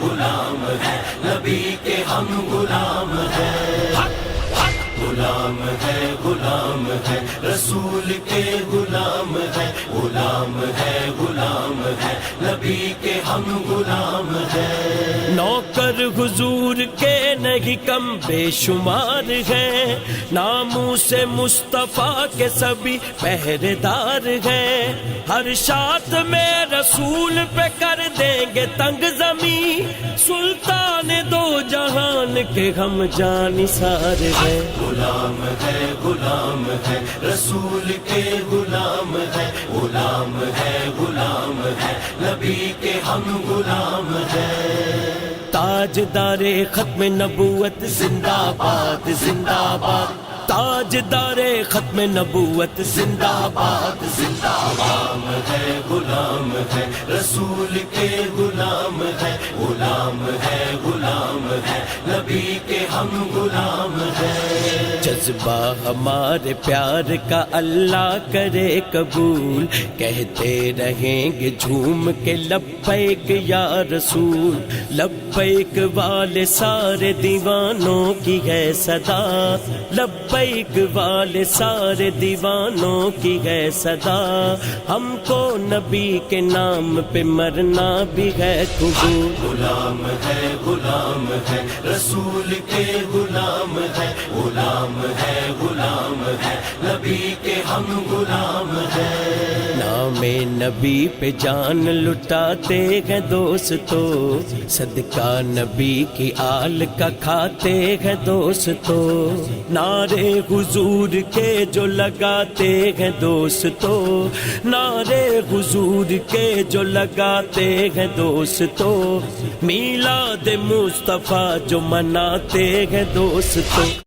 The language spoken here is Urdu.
غلام ہے نبی کے ہم غلام ہیں، غلام ہے رسول کے غلام ہے نبی کے ہم غلام ہیں۔ نوکر حضور کے نہیں کم بے شمار ہیں، ناموں سے مصطفیٰ کے سبھی پہرے دار ہیں، ہر شات میں رسول پہ کر دیں گے تنگ زمین، سلطان دو جہان کے ہم جانثار ہیں۔ غلام ہے رسول کے غلام ہے نبی کے ہم غلام ہیں۔ تاجدار ختم نبوت زندہ باد زندہ باد، تاجدار ختم نبوت زندہ باد زندہ باد۔ غلام ہے رسول کے غلام ہے نبی کے ہم غلام ہیں۔ جذبہ ہمارے پیار کا اللہ کرے قبول، کہتے رہیں گے جھوم کے لبیک یا رسول، لبیک والے سارے دیوانوں کی ہے صدا، لبیک والے سارے دیوانوں کی ہے صدا، ہم کو نبی کے نام پہ مرنا بھی ہے قبول۔ غلام ہے رسول کے غلام ہے نبی کے ہم غلام ہیں۔ نام نبی پہ جان لٹاتے ہیں دوستو، صدقہ نبی کی آل کا کھاتے ہیں دوستو، نعرے حضور کے جو لگاتے ہیں دوستو، نعرے حضور کے جو لگاتے ہیں دوستو، میلاد مصطفیٰ جو مناتے ہیں دوستو۔